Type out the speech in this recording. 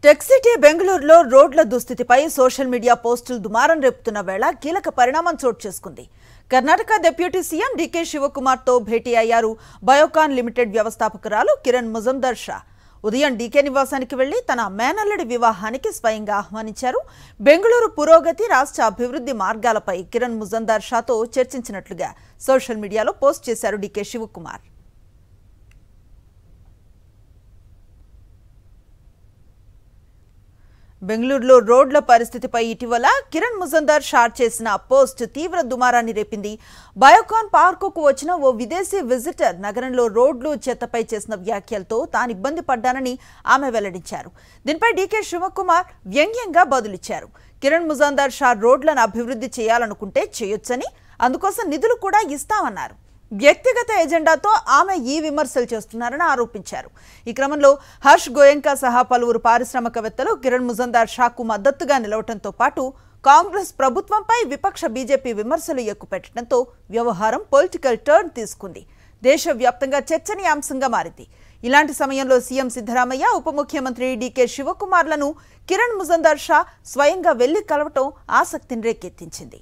Tech city బెంగళూరులో రోడ్ల దుస్థితిపై social media పోస్టులు దుమారం రేపుతున్న వేళ కీలక పరిణామం చోటు చేసుకుంది. కర్ణాటక డిప్యూటీ సీఎం డీకే శివకుమార్తో భేటీ అయ్యారు బయోకాన్ లిమిటెడ్ వ్యవస్థాపకురాలు కిరణ్ ముజందర్ షా. ఉదయం డీకే నివాసానికి వెళ్లి తన మేనల్లుడి వివాహానికి స్వయంగా ఆహ్వానించారు. బెంగళూరు పురోగతి, రాష్ట్ర అభివృద్ధి మార్గాలపై కిరణ్ ముజందర్ షాతో చర్చించినట్లుగా సోషల్ మీడియాలో పోస్ట్ చేశారు డీకే శివకుమార్. బెంగళూరులో రోడ్ల పరిస్థితిపై ఇటీవల కిరణ్ ముజందర్ షా చేసిన పోస్ట్ తీవ్ర దుమారాన్ని రేపింది. బయోకాన్ పార్కుకు వచ్చిన ఓ విదేశీ విజిటర్ నగరంలో రోడ్లు చెత్తపై చేసిన వ్యాఖ్యలతో తాను ఇబ్బంది పడ్డానని ఆమె వెల్లడించారు. దీనిపై డీకే శివకుమార్ వ్యంగ్యంగా బదులిచ్చారు. కిరణ్ ముజందర్ షా రోడ్లను అభివృద్ధి చేయాలనుకుంటే చేయొచ్చని, అందుకోసం నిధులు కూడా ఇస్తామన్నారు. వ్యక్తిగత ఎజెండాతో ఆమె ఈ విమర్శలు చేస్తున్నారని ఆరోపించారు. ఈ క్రమంలో హర్ష్ గోయంకా సహా పలువురు పారిశ్రామికవేత్తలు కిరణ్ ముజందర్ షాకు మద్దతుగా నిలవడంతో పాటు కాంగ్రెస్ ప్రభుత్వంపై విపక్ష బీజేపీ విమర్శలు ఎక్కుపెట్టడంతో వ్యవహారం పొలిటికల్ టర్న్ తీసుకుంది. దేశవ్యాప్తంగా చర్చనీయాంశంగా మారింది. ఇలాంటి సమయంలో సీఎం సిద్ధరామయ్య, ఉప ముఖ్యమంత్రి డీకే శివకుమార్లను కిరణ్ ముజందర్ షా స్వయంగా వెళ్లి కలవటం ఆసక్తిని రేకెత్తించింది.